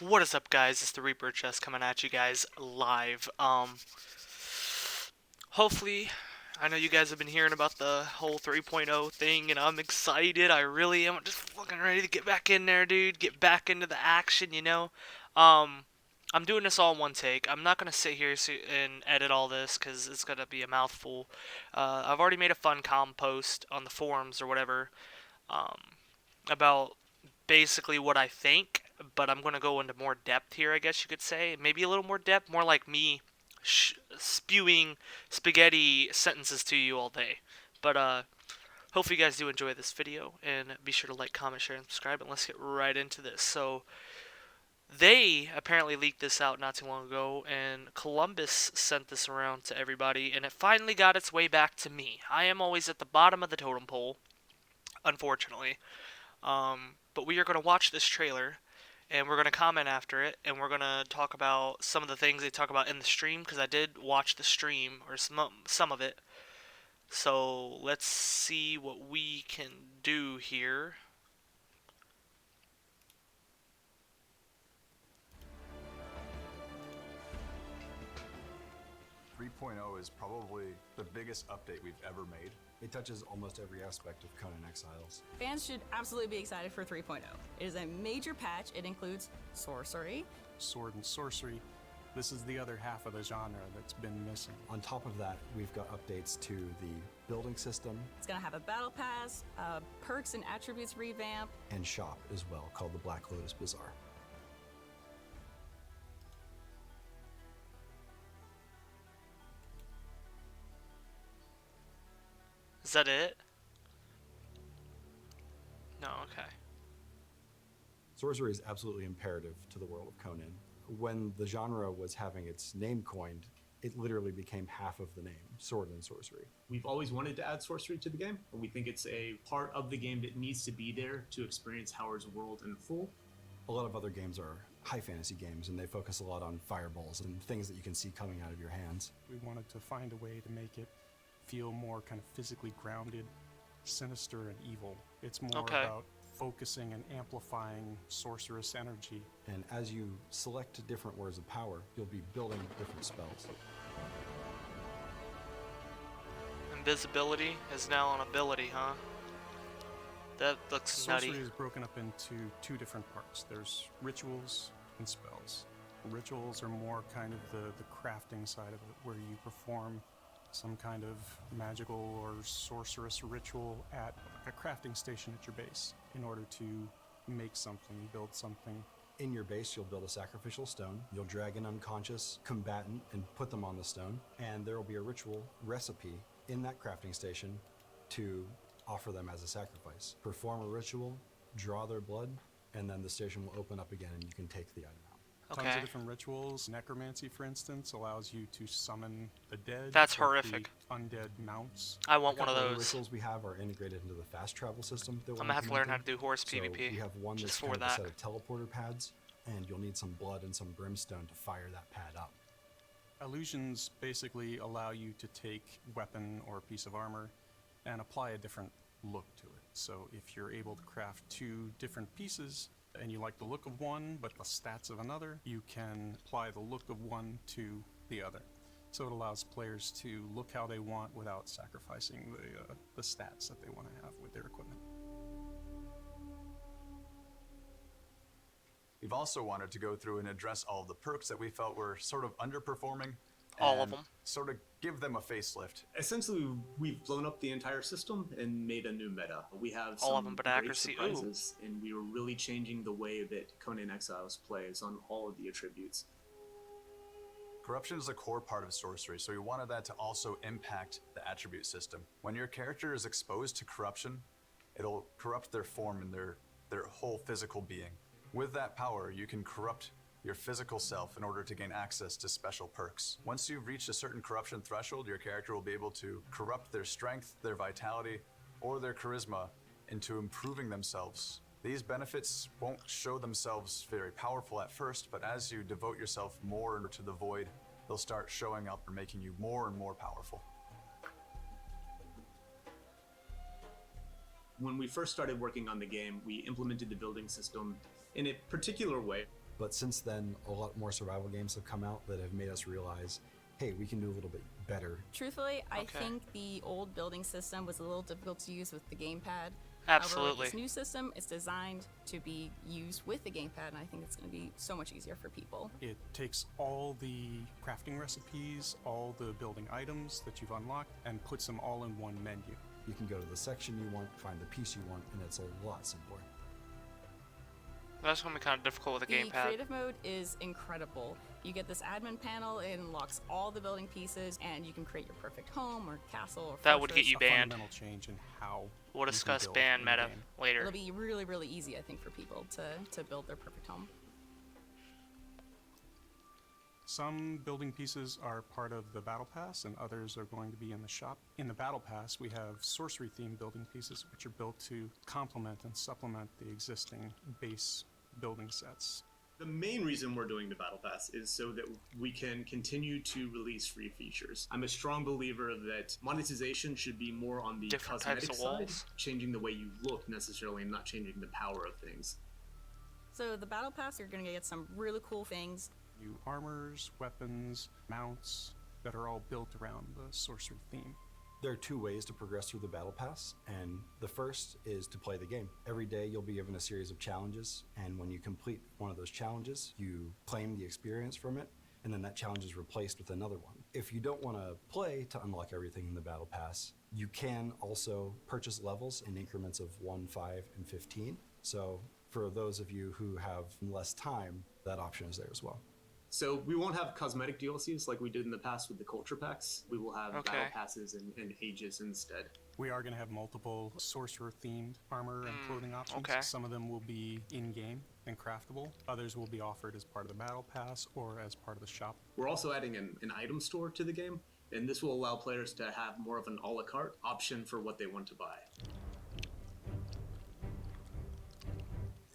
What is up, guys? It's the Reaper Chest coming at you guys live. Hopefully, I know you guys have been hearing about the whole 3.0 thing, and I'm excited. I really am just fucking ready to get back in there, dude. Get back into the action, you know? Um, I'm doing this all in one take. I'm not gonna sit here and edit all this, because it's gonna be a mouthful. I've already made a Funcom post on the forums or whatever, um, about basically what I think, but I'm going to go into more depth here, I guess you could say. Maybe a little more depth, more like me spewing spaghetti sentences to you all day. But hopefully you guys do enjoy this video, and be sure to like, comment, share, and subscribe, and let's get right into this. So, they apparently leaked this out not too long ago, and Columbus sent this around to everybody, and it finally got its way back to me. I am always at the bottom of the totem pole, unfortunately. But we are going to watch this trailer, and we're going to comment after it, and we're going to talk about some of the things they talk about in the stream, because I did watch the stream, or some of it. So let's see what we can do here. 3.0 is probably the biggest update we've ever made. It touches almost every aspect of Conan Exiles. Fans should absolutely be excited for 3.0. It is a major patch. It includes sorcery. Sword and sorcery. This is the other half of the genre that's been missing. On top of that, we've got updates to the building system It's going to have a battle pass, perks and attributes revamp. and shop as well, called the Black Lotus Bazaar. Is that it? No, okay. Sorcery is absolutely imperative to the world of Conan. When the genre was having its name coined, it literally became half of the name, sword and sorcery. We've always wanted to add sorcery to the game, and we think it's a part of the game that needs to be there to experience Howard's world in full. A lot of other games are high fantasy games, and they focus a lot on fireballs and things that you can see coming out of your hands. We wanted to find a way to make it feel more kind of physically grounded, sinister, and evil. It's more Okay. about focusing and amplifying sorceress energy. And as you select different words of power, you'll be building different spells. Invisibility is now an ability, huh? That looks Sorcery nutty. is broken up into two different parts. There's rituals and spells. Rituals are more kind of the crafting side of it, where you perform some kind of magical or sorceress ritual at a crafting station at your base in order to make something, build something. In your base, you'll build a sacrificial stone. You'll drag an unconscious combatant and put them on the stone, and there will be a ritual recipe in that crafting station to offer them as a sacrifice. Perform a ritual, draw their blood, and then the station will open up again and you can take the item out. Tons Okay. of different rituals. Necromancy, for instance, allows you to summon the dead. That's or horrific. the undead mounts. I want A one of couple those. rituals we have are integrated into the fast travel system that I'm we're gonna have to learn how to implementing. do horse So PvP. we have one just that's for kind of a that. set of teleporter pads, and you'll need some blood and some brimstone to fire that pad up. Illusions basically allow you to take weapon or a piece of armor and apply a different look to it. So if you're able to craft two different pieces and you like the look of one but the stats of another, you can apply the look of one to the other. So it allows players to look how they want without sacrificing the stats that they want to have with their equipment. We've also wanted to go through and address all of the perks that we felt were sort of underperforming. All of and them. Sort of give them a facelift. Essentially, we've blown up the entire system and made a new meta. We have All some of them, but great accuracy, ooh. surprises, and we are really changing the way that Conan Exiles plays on all of the attributes. Corruption is a core part of sorcery, so we wanted that to also impact the attribute system. When your character is exposed to corruption, it'll corrupt their form and their whole physical being. With that power, you can corrupt your physical self in order to gain access to special perks. Once you've reached a certain corruption threshold, your character will be able to corrupt their strength, their vitality, or their charisma into improving themselves. These benefits won't show themselves very powerful at first, but as you devote yourself more to the void, they'll start showing up and making you more and more powerful. When we first started working on the game, we implemented the building system in a particular way. But since then, a lot more survival games have come out that have made us realize, hey, we can do a little bit better. Truthfully, I Okay. think the old building system was a little difficult to use with the gamepad. However, with Absolutely. this new system, it's designed to be used with the gamepad, and I think it's going to be so much easier for people. It takes all the crafting recipes, all the building items that you've unlocked, and puts them all in one menu. You can go to the section you want, find the piece you want, and it's a lot simpler. That's gonna be kind of difficult with a The gamepad. creative mode is incredible. You get this admin panel, it unlocks all the building pieces, and you can create your perfect home or castle or That would get fortress. you A banned. fundamental change in how We'll you can discuss build ban in the meta game. later. It'll be really, really easy, I think, for people to build their perfect home. Some building pieces are part of the Battle Pass, and others are going to be in the shop. In the Battle Pass, we have sorcery-themed building pieces, which are built to complement and supplement the existing base building sets. The main reason we're doing the Battle Pass is so that we can continue to release free features. I'm a strong believer that monetization should be more on the Different types cosmetic of side, walls. changing the way you look necessarily and not changing the power of things. So the Battle Pass, you're going to get some really cool things. New armors, weapons, mounts that are all built around the sorcery theme. There are two ways to progress through the Battle Pass, and the first is to play the game. Every day you'll be given a series of challenges, and when you complete one of those challenges, you claim the experience from it, and then that challenge is replaced with another one. If you don't want to play to unlock everything in the Battle Pass, you can also purchase levels in increments of 1, 5, and 15. So for those of you who have less time, that option is there as well. So we won't have cosmetic DLCs like we did in the past with the culture packs. We will have Okay. battle passes and ages instead. We are going to have multiple sorcerer-themed armor and clothing options. okay. Some of them will be in-game and craftable. Others will be offered as part of the Battle Pass or as part of the shop. We're also adding an item store to the game, and this will allow players to have more of an a la carte option for what they want to buy.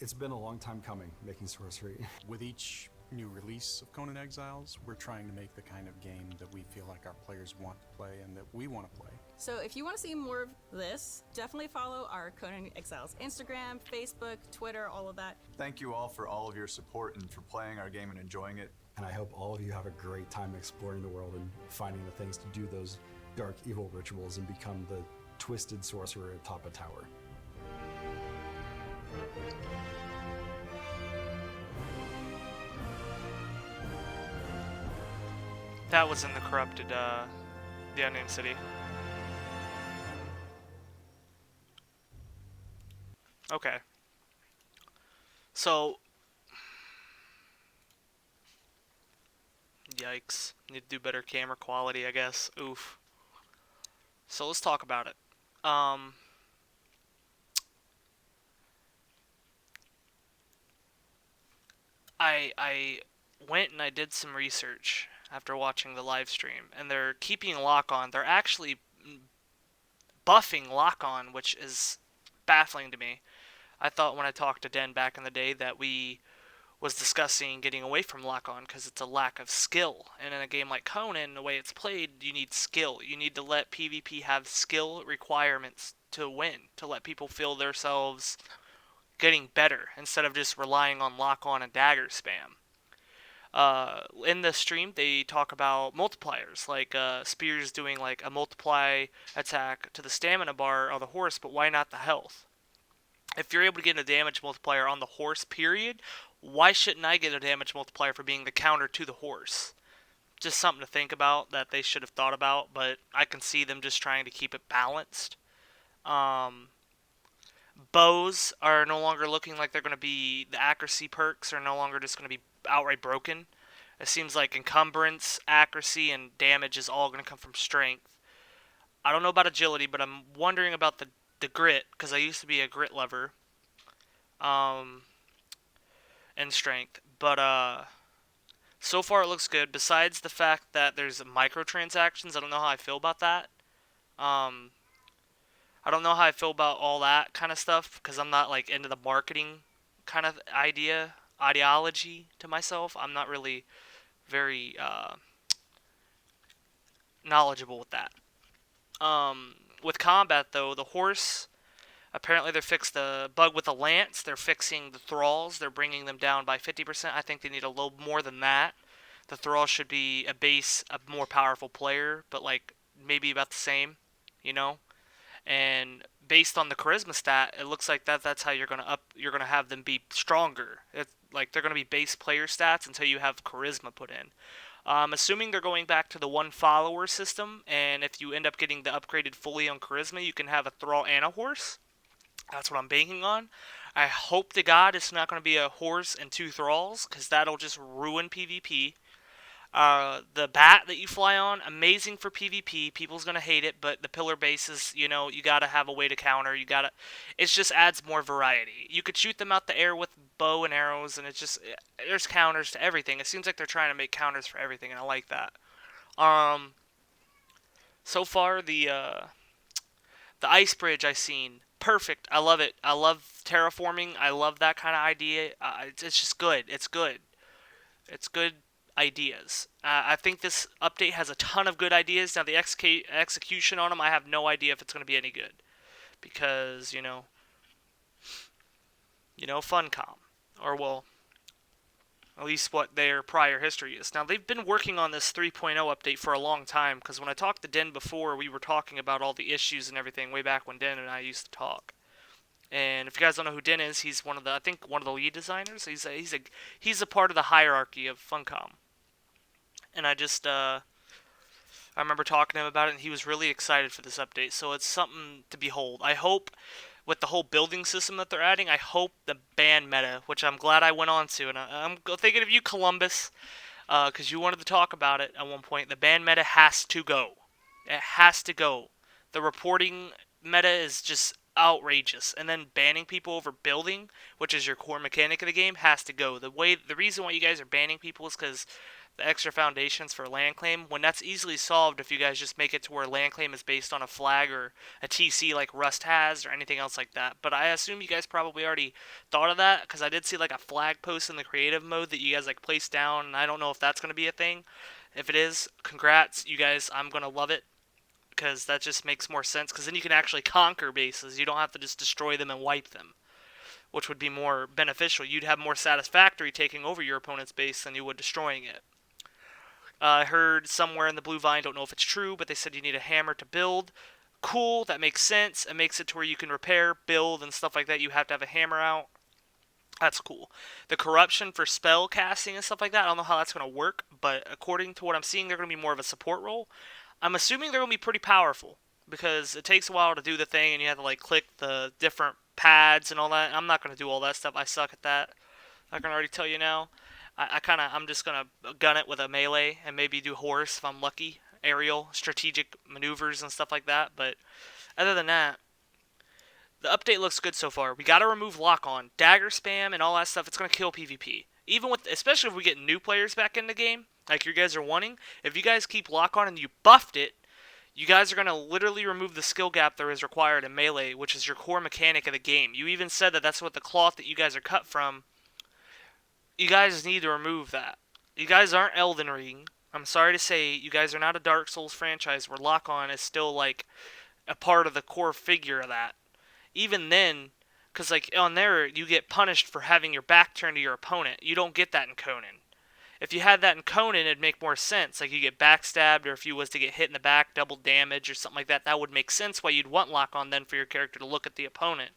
It's been a long time coming, making Sorcery. With each new release of Conan Exiles, we're trying to make the kind of game that we feel like our players want to play and that we want to play. So if you want to see more of this, definitely follow our Conan Exiles Instagram, Facebook, Twitter, all of that. Thank you all for all of your support and for playing our game and enjoying it. And I hope all of you have a great time exploring the world and finding the things to do those dark, evil rituals and become the twisted sorcerer atop a tower. That was in the corrupted, the unnamed city. Okay. So, yikes. Need to do better camera quality, I guess. Oof. So let's talk about it. I went and I did some research after watching the live stream, and they're keeping lock on. They're actually buffing lock on, which is baffling to me. I thought when I talked to Den back in the day that we was discussing getting away from lock on because it's a lack of skill. And in a game like Conan, the way it's played, you need skill. You need to let PvP have skill requirements to win, to let people feel themselves getting better instead of just relying on lock on and dagger spam. In the stream, they talk about multipliers, like Spears doing like a multiply attack to the stamina bar of the horse, but why not the health? If you're able to get a damage multiplier on the horse, period, why shouldn't I get a damage multiplier for being the counter to the horse? Just something to think about that they should have thought about, but I can see them just trying to keep it balanced. Bows are no longer looking like they're going to be, the accuracy perks are no longer just going to be outright broken. It seems like encumbrance, accuracy, and damage is all going to come from strength. I don't know about agility, but I'm wondering about the grit, because I used to be a grit lover. And strength. But so far it looks good. Besides the fact that there's microtransactions, I don't know how I feel about that. I don't know how I feel about all that kind of stuff, because I'm not like into the marketing kind of ideology to myself. I'm not really very knowledgeable with that. With combat though, the horse, Apparently they fixed the bug with the lance. They're fixing the thralls. They're bringing them down by 50%. I think they need a little more than that. The thrall should be a more powerful player, but like maybe about the same, you know. And based on the charisma stat, it looks like that's how you're gonna have them be stronger. It's like they're gonna be base player stats until you have charisma put in. Assuming they're going back to the one follower system, and if you end up getting the upgraded fully on charisma, you can have a thrall and a horse. That's what I'm banking on. I hope to God it's not going to be a horse and two thralls, because that'll just ruin PvP. The bat that you fly on, amazing for PvP. People's gonna hate it, but the pillar bases, you gotta have a way to counter. It just adds more variety. You could shoot them out the air with bow and arrows, and there's counters to everything. It seems like they're trying to make counters for everything, and I like that. Um, so far the ice bridge I seen, perfect. I love it. I love terraforming. I love that kind of idea. It's just good. It's good. It's good ideas. I think this update has a ton of good ideas. Now the execution on them, I have no idea if it's going to be any good, because Funcom, or well, at least what their prior history is. Now they've been working on this 3.0 update for a long time, because when I talked to Den before, we were talking about all the issues and everything way back when Den and I used to talk. And if you guys don't know who Den is, he's I think one of the lead designers. He's a part of the hierarchy of Funcom. And I remember talking to him about it, and he was really excited for this update. So it's something to behold. I hope with the whole building system that they're adding, I hope the ban meta, which I'm glad I went on to, and I'm thinking of you, Columbus, because you wanted to talk about it at one point. The ban meta has to go. It has to go. The reporting meta is just outrageous, and then banning people over building, which is your core mechanic of the game, has to go. The reason why you guys are banning people is because the extra foundations for land claim, when that's easily solved if you guys just make it to where land claim is based on a flag or a TC like Rust has or anything else like that. But I assume you guys probably already thought of that, because I did see like a flag post in the creative mode that you guys like placed down, and I don't know if that's going to be a thing. If it is, congrats, you guys. I'm going to love it, because that just makes more sense, because then you can actually conquer bases. You don't have to just destroy them and wipe them, which would be more beneficial. You'd have more satisfactory taking over your opponent's base than you would destroying it. I heard somewhere in the Blue Vine, don't know if it's true, but they said you need a hammer to build. Cool, that makes sense. It makes it to where you can repair, build, and stuff like that. You have to have a hammer out. That's cool. The corruption for spell casting and stuff like that, I don't know how that's going to work, but according to what I'm seeing, they're going to be more of a support role. I'm assuming they're going to be pretty powerful, because it takes a while to do the thing, and you have to like click the different pads and all that. I'm not going to do all that stuff. I suck at that. I can already tell you now. I'm just gonna gun it with a melee and maybe do horse if I'm lucky, aerial, strategic maneuvers and stuff like that. But other than that, the update looks good so far. We gotta remove lock on, dagger spam, and all that stuff. It's gonna kill PvP. Especially if we get new players back in the game, like you guys are wanting. If you guys keep lock on and you buffed it, you guys are gonna literally remove the skill gap there is required in melee, which is your core mechanic of the game. You even said that that's what the cloth that you guys are cut from. You guys need to remove that. You guys aren't Elden Ring. I'm sorry to say, you guys are not a Dark Souls franchise where lock-on is still like a part of the core figure of that. Even then, because like on there, you get punished for having your back turned to your opponent. You don't get that in Conan. If you had that in Conan, it'd make more sense. Like you get backstabbed, or if you was to get hit in the back, double damage, or something like that, that would make sense why you'd want lock-on then for your character to look at the opponent.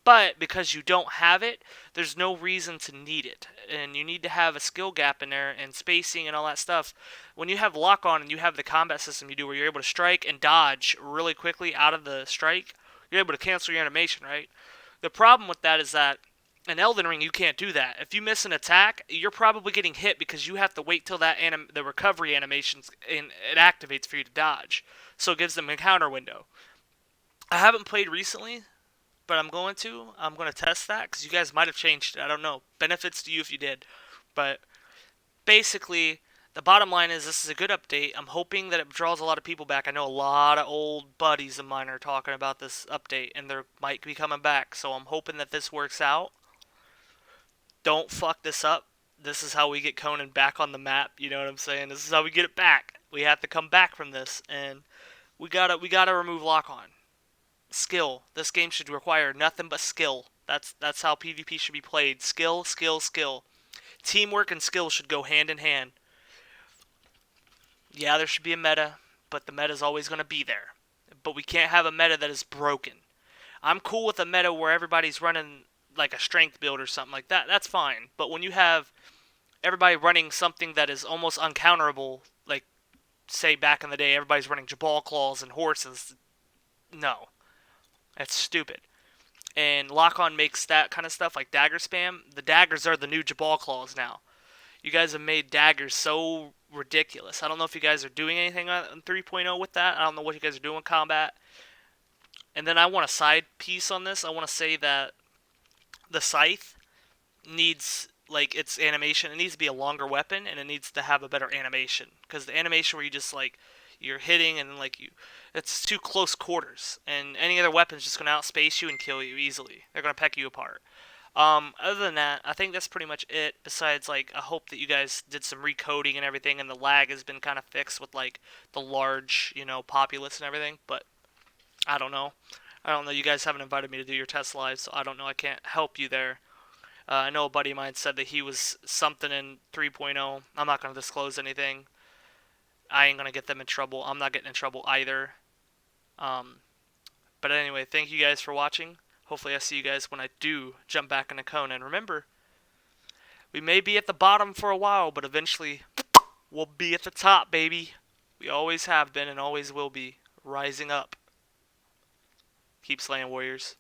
But because you don't have it, there's no reason to need it. And you need to have a skill gap in there and spacing and all that stuff. When you have lock on and you have the combat system you do where you're able to strike and dodge really quickly out of the strike, you're able to cancel your animation, right? The problem with that is that in Elden Ring you can't do that. If you miss an attack, you're probably getting hit because you have to wait till the recovery animations and it activates for you to dodge. So it gives them a counter window. I haven't played recently, but I'm going to. I'm going to test that because you guys might have changed it. I don't know. Benefits to you if you did. But basically, the bottom line is this is a good update. I'm hoping that it draws a lot of people back. I know a lot of old buddies of mine are talking about this update, and they might be coming back. So I'm hoping that this works out. Don't fuck this up. This is how we get Conan back on the map. You know what I'm saying? This is how we get it back. We have to come back from this, and we gotta remove lock on. skill. This game should require nothing but skill. That's how PvP should be played. Skill, skill, skill. Teamwork and skill should go hand in hand. Yeah, there should be a meta, but the meta is always going to be there. But we can't have a meta that is broken. I'm cool with a meta where everybody's running like a strength build or something like that. That's fine. But when you have everybody running something that is almost uncounterable, like say back in the day, everybody's running Jabal claws and horses. No, that's stupid. And Lock-On makes that kind of stuff like dagger spam. The daggers are the new Jabal claws now. You guys have made daggers so ridiculous. I don't know if you guys are doing anything on 3.0 with that. I don't know what you guys are doing in combat. And then I want a side piece on this. I want to say that the scythe needs like its animation. It needs to be a longer weapon, and it needs to have a better animation. Because the animation where you just like you're hitting and like it's too close quarters, and any other weapon's just gonna outspace you and kill you easily. They're gonna peck you apart. Other than that, I think that's pretty much it. Besides, like, I hope that you guys did some recoding and everything, and the lag has been kind of fixed with like the large, populace and everything. But I don't know. I don't know. You guys haven't invited me to do your test live, so I don't know. I can't help you there. I know a buddy of mine said that he was something in 3.0. I'm not going to disclose anything. I ain't going to get them in trouble. I'm not getting in trouble either. Um, but anyway, thank you guys for watching. Hopefully I see you guys when I do jump back into Conan. Remember, we may be at the bottom for a while, but eventually we'll be at the top, baby. We always have been and always will be. Rising up. Keep slaying warriors.